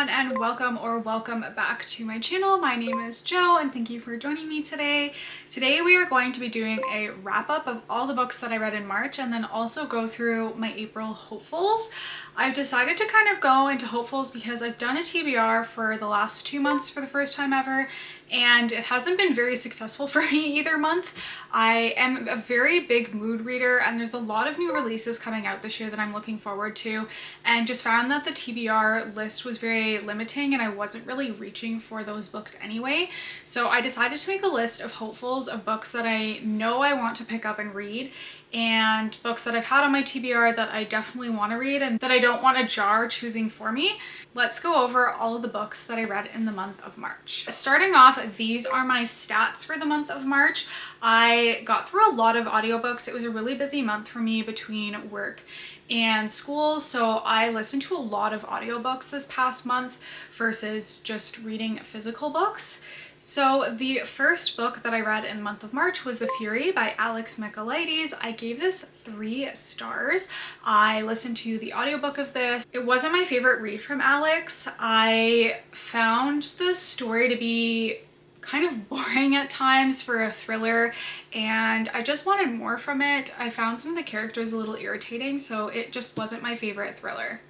everyone, and welcome back to my channel. My name is Jo and thank you for joining me today. Today we are going to be doing a wrap-up of all the books that I read in March and then also go through my April hopefuls. I've decided to kind of go into hopefuls because I've done a TBR for the last 2 months for the first time ever, and it hasn't been very successful for me either month. I am a very big mood reader and there's a lot of new releases coming out this year that I'm looking forward to, and just found that the TBR list was very limiting and I wasn't really reaching for those books anyway. So I decided to make a list of hopefuls of books that I know I want to pick up and read, and books that I've had on my TBR that I definitely want to read and that I don't want a jar choosing for me. Let's go over all of the books that I read in the month of March. Starting off, these are my stats for the month of March. I got through a lot of audiobooks. It was a really busy month for me between work and school, so I listened to a lot of audiobooks this past month versus just reading physical books. So the first book that I read in the month of March was The Fury by Alex Michaelides. I gave this 3 stars. I listened to the audiobook of this. It wasn't my favorite read from Alex. I found the story to be kind of boring at times for a thriller, and I just wanted more from it. I found some of the characters a little irritating, so it just wasn't my favorite thriller.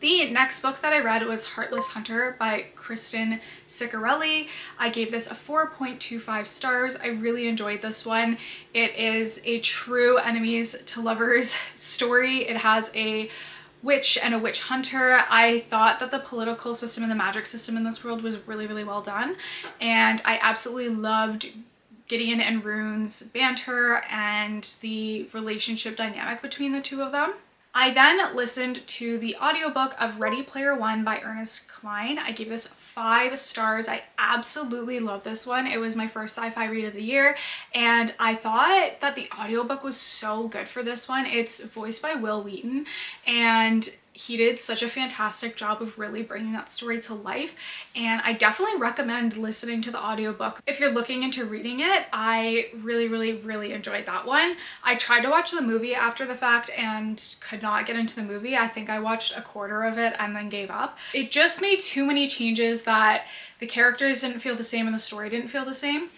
The next book that I read was Heartless Hunter by Kristen Ciccarelli. I gave this a 4.25 stars. I really enjoyed this one. It is a true enemies to lovers story. It has a witch and a witch hunter. I thought that the political system and the magic system in this world was really well done, and I absolutely loved Gideon and Rune's banter and the relationship dynamic between the two of them. I then listened to the audiobook of Ready Player One by Ernest Cline. I gave this 5 stars. I absolutely love this one. It was my first sci-fi read of the year, and I thought that the audiobook was so good for this one. It's voiced by Will Wheaton, and he did such a fantastic job of really bringing that story to life, and I definitely recommend listening to the audiobook if you're looking into reading it. I really enjoyed that one. I tried to watch the movie after the fact and could not get into the movie. I think I watched a quarter of it and then gave up. It just made too many changes that the characters didn't feel the same and the story didn't feel the same,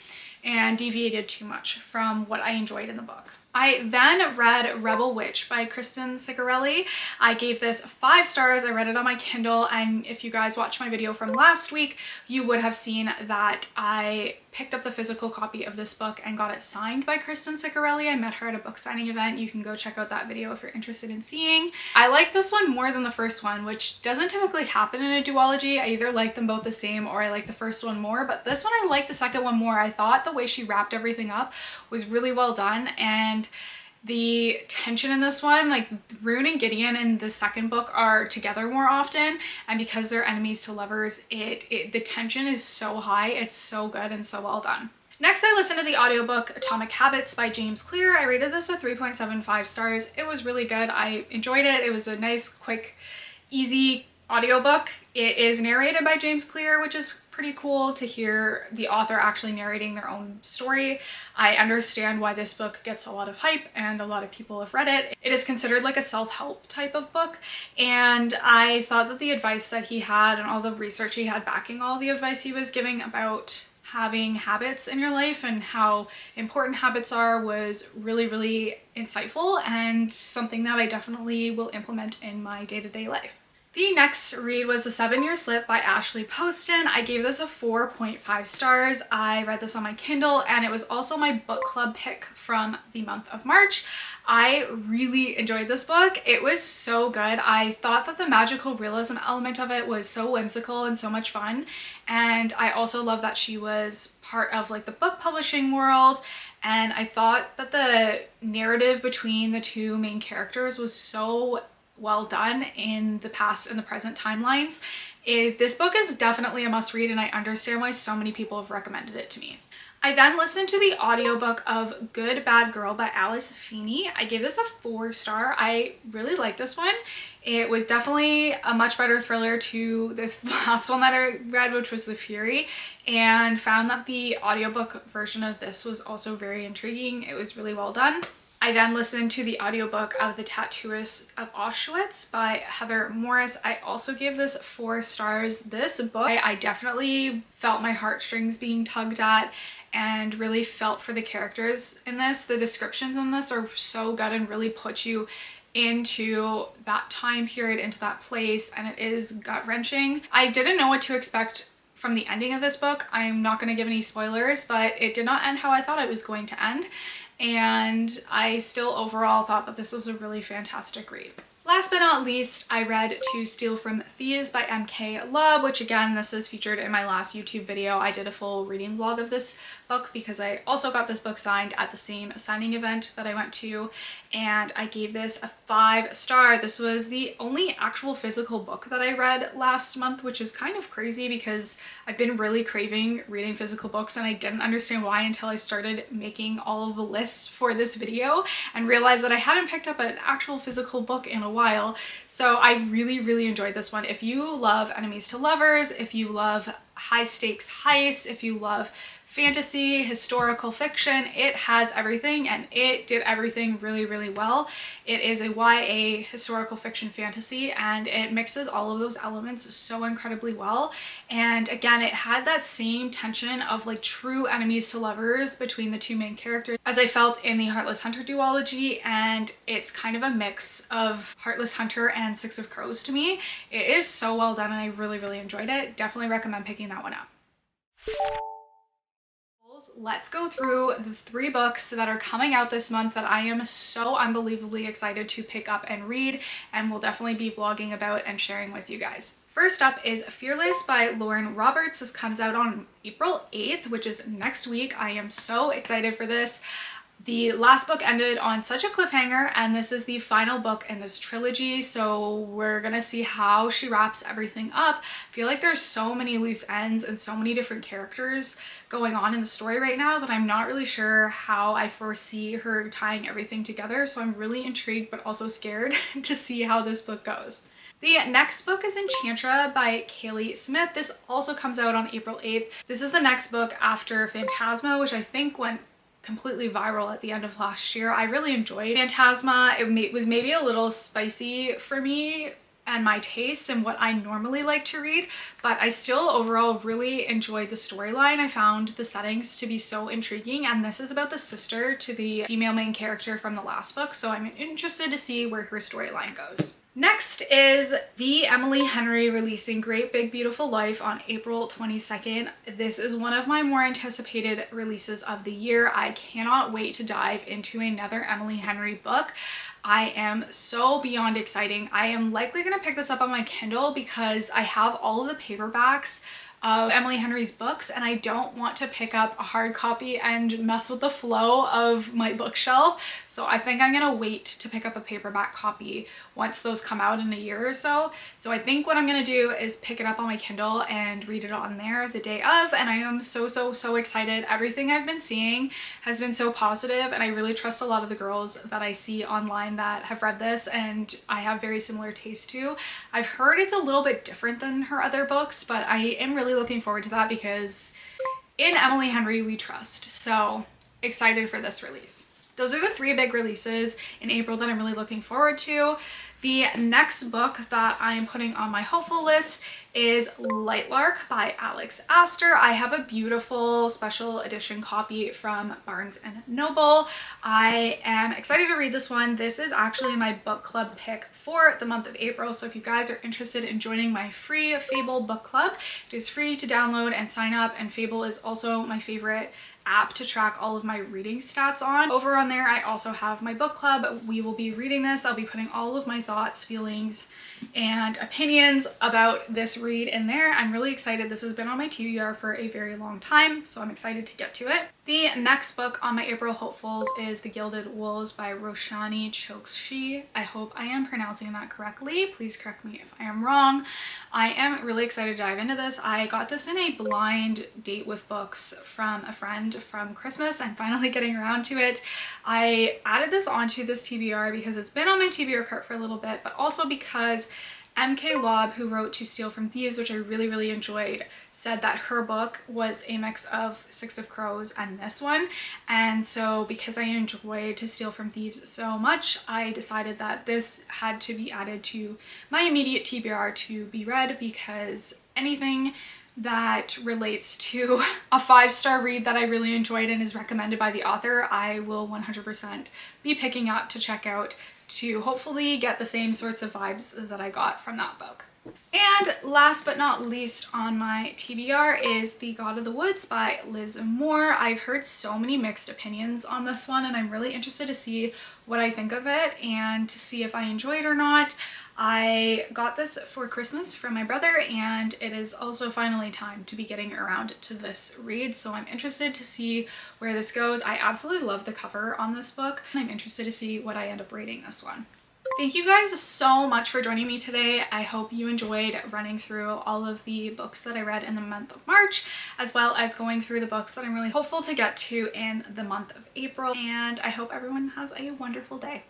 and deviated too much from what I enjoyed in the book. I then read Rebel Witch by Kristen Ciccarelli. I gave this 5 stars. I read it on my Kindle, and if you guys watched my video from last week, you would have seen that I picked up the physical copy of this book and got it signed by Kristen Ciccarelli. I met her at a book signing event. You can go check out that video if you're interested in seeing. I like this one more than the first one, which doesn't typically happen in a duology. I either like them both the same or I like the first one more, but this one I like the second one more. I thought the way she wrapped everything up was really well done, and the tension in this one, like Rune and Gideon in the second book are together more often, and because they're enemies to lovers, the tension is so high. It's so good and so well done. Next, I listened to the audiobook Atomic Habits by James Clear. I rated this a 3.75 stars. It was really good. I enjoyed it. It was a nice, quick, easy audiobook. It is narrated by James Clear, which is pretty cool to hear the author actually narrating their own story. I understand why this book gets a lot of hype and a lot of people have read it. It is considered like a self-help type of book, and I thought that the advice that he had and all the research he had backing all the advice he was giving about having habits in your life and how important habits are was really insightful, and something that I definitely will implement in my day-to-day life. The next read was The 7-Year Slip by Ashley Poston. I gave this a 4.5 stars. I read this on my Kindle, and it was also my book club pick from the month of March. I really enjoyed this book. It was so good. I thought that the magical realism element of it was so whimsical and so much fun, and I also love that she was part of like the book publishing world, and I thought that the narrative between the two main characters was so well done in the past and the present timelines. This book is definitely a must read, and I understand why so many people have recommended it to me. I then listened to the audiobook of Good Bad Girl by Alice Feeney. I gave this a 4 star. I really liked this one. It was definitely a much better thriller to the last one that I read, which was The Fury, and found that the audiobook version of this was also very intriguing. It was really well done. I then listened to the audiobook of The Tattooist of Auschwitz by Heather Morris. I also gave this 4 stars. This book, I definitely felt my heartstrings being tugged at and really felt for the characters in this. The descriptions in this are so good and really put you into that time period, into that place, and it is gut-wrenching. I didn't know what to expect from the ending of this book. I'm not going to give any spoilers, but it did not end how I thought it was going to end, and I still overall thought that this was a really fantastic read. Last but not least, I read To Steal from Thieves by M.K. Love, which again, this is featured in my last YouTube video. I did a full reading vlog of this book because I also got this book signed at the same signing event that I went to, and I gave this a 5 star. This was the only actual physical book that I read last month, which is kind of crazy because I've been really craving reading physical books and I didn't understand why until I started making all of the lists for this video and realized that I hadn't picked up an actual physical book in a while. So I really enjoyed this one. If you love enemies to lovers, if you love high stakes heists, if you love fantasy, historical fiction, it has everything, and it did everything really well. It is a YA historical fiction fantasy, and it mixes all of those elements so incredibly well. And again, it had that same tension of like true enemies to lovers between the 2 main characters as I felt in the Heartless Hunter duology, and it's kind of a mix of Heartless Hunter and Six of Crows to me. It is so well done and I really enjoyed it. Definitely recommend picking that one up. Let's go through the 3 books that are coming out this month that I am so unbelievably excited to pick up and read, and will definitely be vlogging about and sharing with you guys. First up is Fearless by Lauren Roberts. This comes out on April 8th, which is next week. I am so excited for this. The last book ended on such a cliffhanger, and this is the final book in this trilogy, so we're gonna see how she wraps everything up. I feel like there's so many loose ends and so many different characters going on in the story right now that I'm not really sure how I foresee her tying everything together, so I'm really intrigued but also scared to see how this book goes. The next book is Enchantra by Kaylee Smith. This also comes out on April 8th. This is the next book after Phantasma, which I think went completely viral at the end of last year. I really enjoyed Phantasma. It was maybe a little spicy for me and my tastes and what I normally like to read, but I still overall really enjoyed the storyline. I found the settings to be so intriguing, and this is about the sister to the female main character from the last book, so I'm interested to see where her storyline goes. Next is the Emily Henry releasing Great Big Beautiful Life on April 22nd. This is one of my more anticipated releases of the year. I cannot wait to dive into another Emily Henry book. I am so beyond exciting. I am likely going to pick this up on my Kindle because I have all of the paperbacks of Emily Henry's books, and I don't want to pick up a hard copy and mess with the flow of my bookshelf. So I think I'm gonna wait to pick up a paperback copy once those come out in a year or so. So I think what I'm gonna do is pick it up on my Kindle and read it on there the day of, and I am so excited. Everything I've been seeing has been so positive, and I really trust a lot of the girls that I see online that have read this and I have very similar taste to. I've heard it's a little bit different than her other books, but I am really looking forward to that because in Emily Henry we trust. So excited for this release. Those are the 3 big releases in April that I'm really looking forward to. The next book that I am putting on my hopeful list is Lightlark by Alex Astor. I have a beautiful special edition copy from Barnes & Noble. I am excited to read this one. This is actually my book club pick for the month of April, so if you guys are interested in joining my free Fable book club, it is free to download and sign up, and Fable is also my favorite app to track all of my reading stats on. Over on there I also have my book club. We will be reading this. I'll be putting all of my thoughts, feelings, and opinions about this read in there. I'm really excited. This has been on my TBR for a very long time, so I'm excited to get to it. The next book on my April hopefuls is The Gilded Wolves by Roshani Chokshi. I hope I am pronouncing that correctly. Please correct me if I am wrong. I am really excited to dive into this. I got this in a blind date with books from a friend from Christmas. I'm finally getting around to it. I added this onto this TBR because it's been on my TBR cart for a little bit, but also because MK Lob, who wrote To Steal from Thieves, which I really enjoyed, said that her book was a mix of Six of Crows and this one. And so because I enjoyed To Steal from Thieves so much, I decided that this had to be added to my immediate TBR to be read, because anything that relates to a 5-star read that I really enjoyed and is recommended by the author, I will 100% be picking up to check out, to hopefully get the same sorts of vibes that I got from that book. And last but not least on my TBR is The God of the Woods by Liz Moore. I've heard so many mixed opinions on this one, and I'm really interested to see what I think of it and to see if I enjoy it or not. I got this for Christmas from my brother, and it is also finally time to be getting around to this read, so I'm interested to see where this goes. I absolutely love the cover on this book, and I'm interested to see what I end up rating this one. Thank you guys so much for joining me today. I hope you enjoyed running through all of the books that I read in the month of March, as well as going through the books that I'm really hopeful to get to in the month of April, and I hope everyone has a wonderful day.